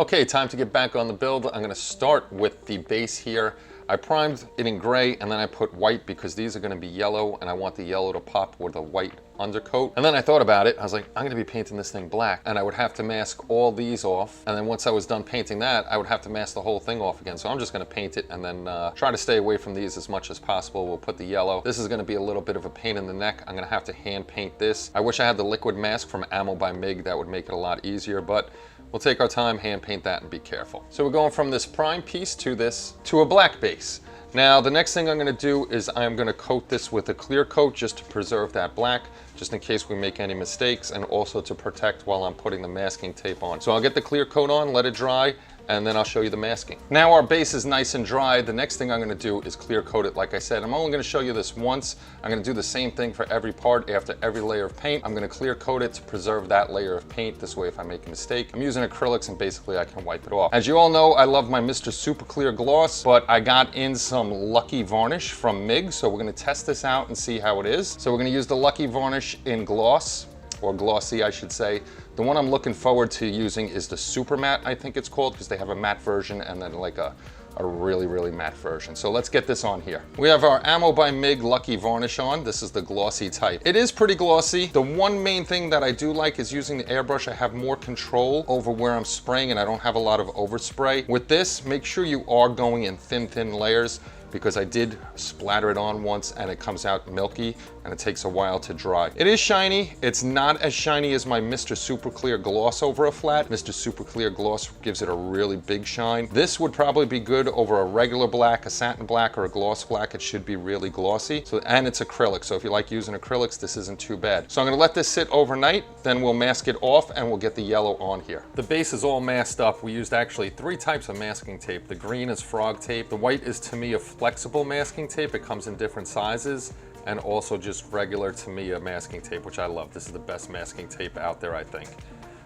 Okay, time to get back on the build. I'm gonna start with the base here. I primed it in gray and then I put white because these are gonna be yellow and I want the yellow to pop with a white undercoat. And then I thought about it, I was like, I'm gonna be painting this thing black and I would have to mask all these off. And then once I was done painting that, I would have to mask the whole thing off again. So I'm just gonna paint it and then try to stay away from these as much as possible. We'll put the yellow. This is gonna be a little bit of a pain in the neck. I'm gonna have to hand paint this. I wish I had the liquid mask from Ammo by MIG. That would make it a lot easier, but we'll take our time, hand paint that, and be careful. So we're going from this prime piece to a black base. Now, the next thing I'm gonna do is I'm gonna coat this with a clear coat just to preserve that black, just in case we make any mistakes, and also to protect while I'm putting the masking tape on. So I'll get the clear coat on, let it dry, and then I'll show you the masking. Now our base is nice and dry. The next thing I'm gonna do is clear coat it. Like I said, I'm only gonna show you this once. I'm gonna do the same thing for every part. After every layer of paint, I'm gonna clear coat it to preserve that layer of paint. This way, if I make a mistake, I'm using acrylics and basically I can wipe it off. As you all know, I love my Mr. Super Clear Gloss, but I got in some Lucky Varnish from MIG, so we're gonna test this out and see how it is. So we're gonna use the Lucky Varnish in gloss, or glossy, I should say. The one I'm looking forward to using is the Super Matte, I think it's called, because they have a matte version and then like a really, really matte version. So let's get this on here. We have our Ammo by MIG Lucky Varnish on. This is the glossy type. It is pretty glossy. The one main thing that I do like is using the airbrush. I have more control over where I'm spraying and I don't have a lot of overspray. With this, make sure you are going in thin layers, because I did splatter it on once and it comes out milky and it takes a while to dry. It is shiny. It's not as shiny as my Mr. Super Clear Gloss over a flat. Mr. Super Clear Gloss gives it a really big shine. This would probably be good over a regular black, a satin black, or a gloss black. It should be really glossy. So, and it's acrylic, so if you like using acrylics, this isn't too bad. So I'm gonna let this sit overnight, then we'll mask it off and we'll get the yellow on here. The base is all masked up. We used actually 3 types of masking tape. The green is frog tape. The white is, to me, a flexible masking tape. It comes in different sizes, and also just regular Tamiya masking tape, which I love. This is the best masking tape out there, I think.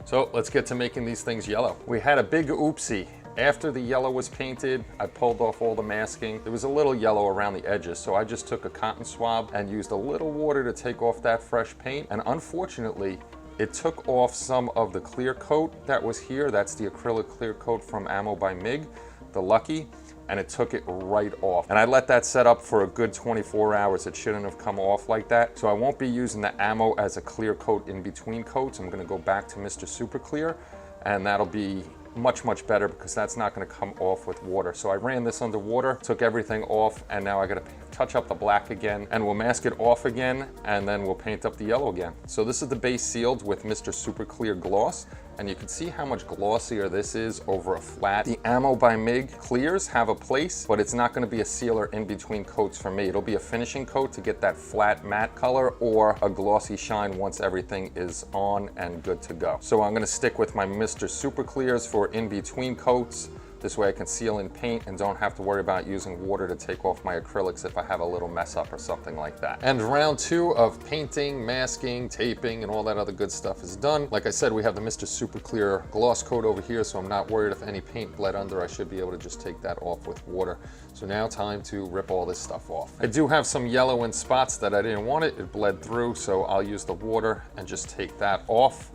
So let's get to making these things yellow. We had a big oopsie. After the yellow was painted, I pulled off all the masking. There was a little yellow around the edges, so I just took a cotton swab and used a little water to take off that fresh paint. And unfortunately, it took off some of the clear coat that was here. That's the acrylic clear coat from Ammo by MIG, the Lucky, and it took it right off. And I let that set up for a good 24 hours. It shouldn't have come off like that. So I won't be using the Ammo as a clear coat in between coats. I'm gonna go back to Mr. Super Clear, and that'll be much better because that's not going to come off with water. So I ran this under water, took everything off, and now I got to touch up the black again, and we'll mask it off again, and then we'll paint up the yellow again. So this is the base sealed with Mr. Super Clear Gloss, and you can see how much glossier this is over a flat. The Ammo by MIG clears have a place, but it's not going to be a sealer in between coats for me. It'll be a finishing coat to get that flat matte color, or a glossy shine once everything is on and good to go. So I'm going to stick with my Mr. Super Clears for in between coats. This way I can seal in paint and don't have to worry about using water to take off my acrylics if I have a little mess up or something like that. And round 2 of painting, masking, taping, and all that other good stuff is done. Like I said, we have the Mr. Super Clear gloss coat over here, so I'm not worried if any paint bled under. I should be able to just take that off with water. So now time to rip all this stuff off. I do have some yellow in spots that I didn't want it. It bled through, so I'll use the water and just take that off.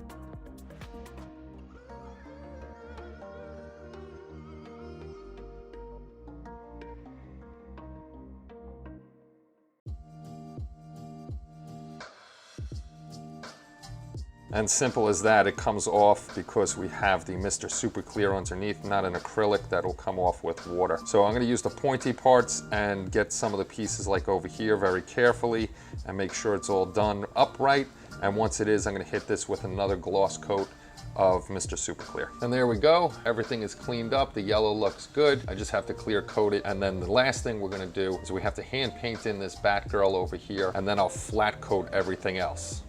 And simple as that, it comes off because we have the Mr. Super Clear underneath, not an acrylic that'll come off with water. So I'm going to use the pointy parts and get some of the pieces like over here very carefully and make sure it's all done upright. And once it is, I'm going to hit this with another gloss coat of Mr. Super Clear. And there we go. Everything is cleaned up. The yellow looks good. I just have to clear coat it. And then the last thing we're going to do is we have to hand paint in this Batgirl over here, and then I'll flat coat everything else.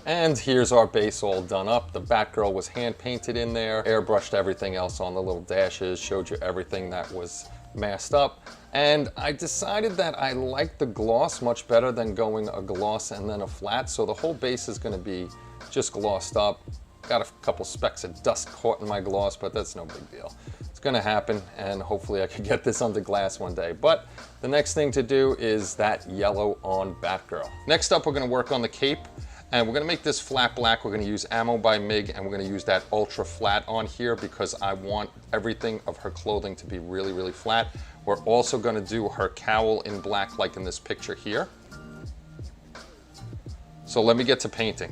And here's our base all done up. The Batgirl was hand painted in there, airbrushed everything else on the little dashes, showed you everything that was masked up. And I decided that I liked the gloss much better than going a gloss and then a flat. So the whole base is gonna be just glossed up. Got a couple specks of dust caught in my gloss, but that's no big deal. It's gonna happen, and hopefully I can get this under glass one day. But the next thing to do is that yellow on Batgirl. Next up, we're gonna work on the cape. And we're gonna make this flat black. We're gonna use Ammo by MIG, and we're gonna use that ultra flat on here because I want everything of her clothing to be really, really flat. We're also gonna do her cowl in black like in this picture here. So let me get to painting.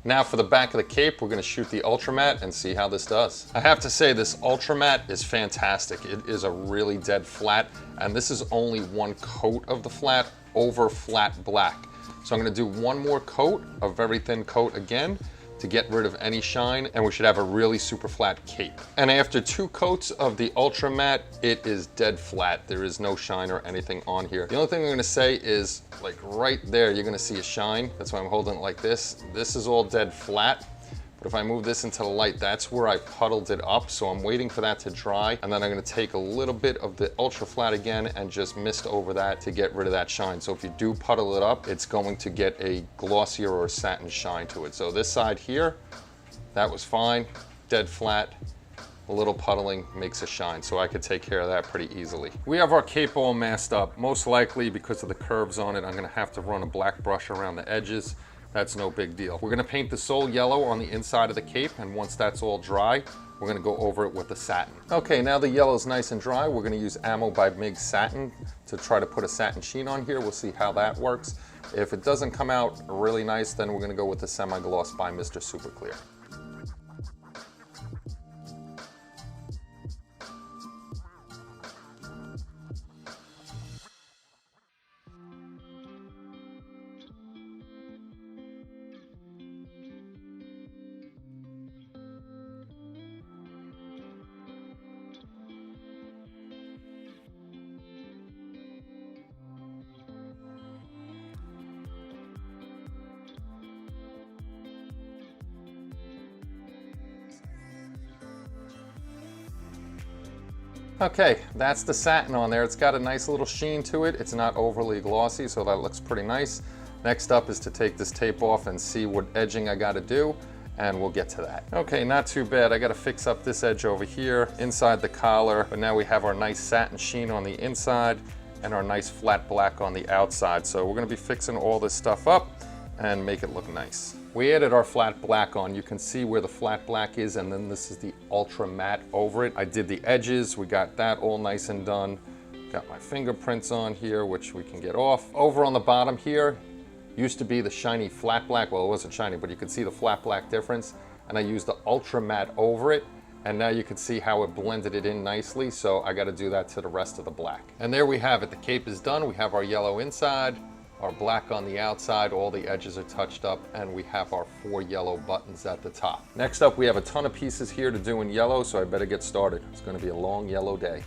Now for the back of the cape, we're gonna shoot the ultra matte and see how this does. I have to say this ultra matte is fantastic. It is a really dead flat, and this is only one coat of the flat over flat black. So I'm gonna do one more coat, a very thin coat again, to get rid of any shine, and we should have a really super flat cape. And after 2 coats of the ultra matte, it is dead flat. There is no shine or anything on here. The only thing I'm gonna say is, like right there, you're gonna see a shine. That's why I'm holding it like this. This is all dead flat. But if I move this into the light, that's where I puddled it up. So I'm waiting for that to dry. And then I'm gonna take a little bit of the ultra flat again and just mist over that to get rid of that shine. So if you do puddle it up, it's going to get a glossier or satin shine to it. So this side here, that was fine, dead flat. A little puddling makes a shine, so I could take care of that pretty easily. We have our cape all masked up. Most likely because of the curves on it, I'm gonna have to run a black brush around the edges. That's no big deal. We're gonna paint the sole yellow on the inside of the cape, and once that's all dry, we're gonna go over it with the satin. Okay, now the yellow's nice and dry, we're gonna use Ammo by MIG Satin to try to put a satin sheen on here. We'll see how that works. If it doesn't come out really nice, then we're gonna go with the Semi-Gloss by Mr. Super Clear. Okay, that's the satin on there. It's got a nice little sheen to it. It's not overly glossy, so that looks pretty nice. Next up is to take this tape off and see what edging I gotta do, and we'll get to that. Okay, not too bad. I gotta fix up this edge over here, inside the collar, but now we have our nice satin sheen on the inside and our nice flat black on the outside. So we're gonna be fixing all this stuff up and make it look nice. We added our flat black on. You can see where the flat black is, and then this is the ultra matte over it. I did the edges. We got that all nice and done. Got my fingerprints on here, which we can get off. Over on the bottom here, used to be the shiny flat black. Well, it wasn't shiny, but you could see the flat black difference. And I used the ultra matte over it. And now you can see how it blended it in nicely. So I got to do that to the rest of the black. And there we have it. The cape is done. We have our yellow inside, our black on the outside, all the edges are touched up, and we have our 4 yellow buttons at the top. Next up, we have a ton of pieces here to do in yellow, so I better get started. It's gonna be a long yellow day.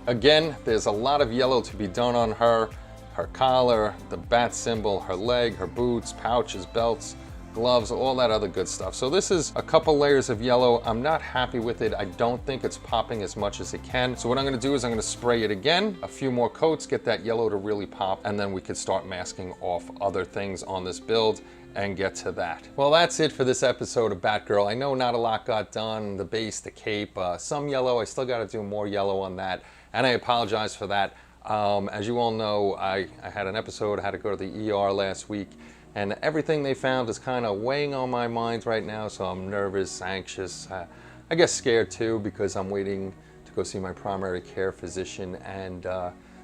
Again, there's a lot of yellow to be done on her. Her collar, the bat symbol, her leg, her boots, pouches, belts, gloves, all that other good stuff. So this is a couple layers of yellow. I'm not happy with it. I don't think it's popping as much as it can. So what I'm gonna do is I'm gonna spray it again, a few more coats, get that yellow to really pop, and then we can start masking off other things on this build and get to that. Well, that's it for this episode of Batgirl. I know not a lot got done, the base, the cape, some yellow. I still gotta do more yellow on that, and I apologize for that. As you all know, I had an episode, I had to go to the ER last week, and everything they found is kind of weighing on my mind right now, so I'm nervous, anxious, I guess scared too, because I'm waiting to go see my primary care physician, and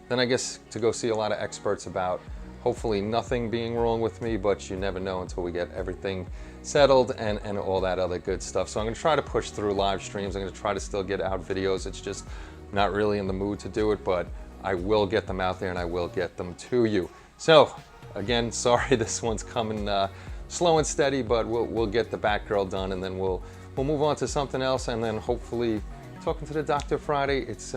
then I guess to go see a lot of experts about hopefully nothing being wrong with me, but you never know until we get everything settled and all that other good stuff. So I'm gonna try to push through live streams. I'm gonna try to still get out videos. It's just not really in the mood to do it, but I will get them out there and I will get them to you. So again, sorry this one's coming slow and steady, but we'll get the Batgirl done, and then we'll move on to something else, and then hopefully talking to the doctor Friday, it's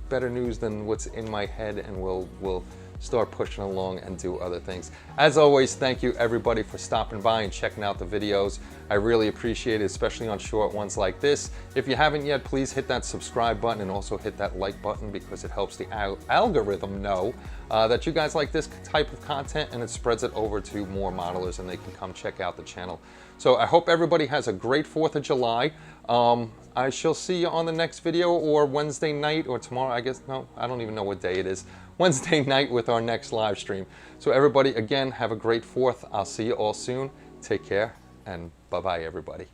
better news than what's in my head, and we'll start pushing along and do other things. As always, thank you everybody for stopping by and checking out the videos. I really appreciate it, especially on short ones like this. If you haven't yet, please hit that subscribe button and also hit that like button, because it helps the algorithm know that you guys like this type of content, and it spreads it over to more modelers and they can come check out the channel. So I hope everybody has a great 4th of July. I shall see you on the next video, or Wednesday night, or tomorrow, I guess. No, I don't even know what day it is. Wednesday night with our next live stream. So everybody, again, have a great 4th. I'll see you all soon. Take care, and bye-bye, everybody.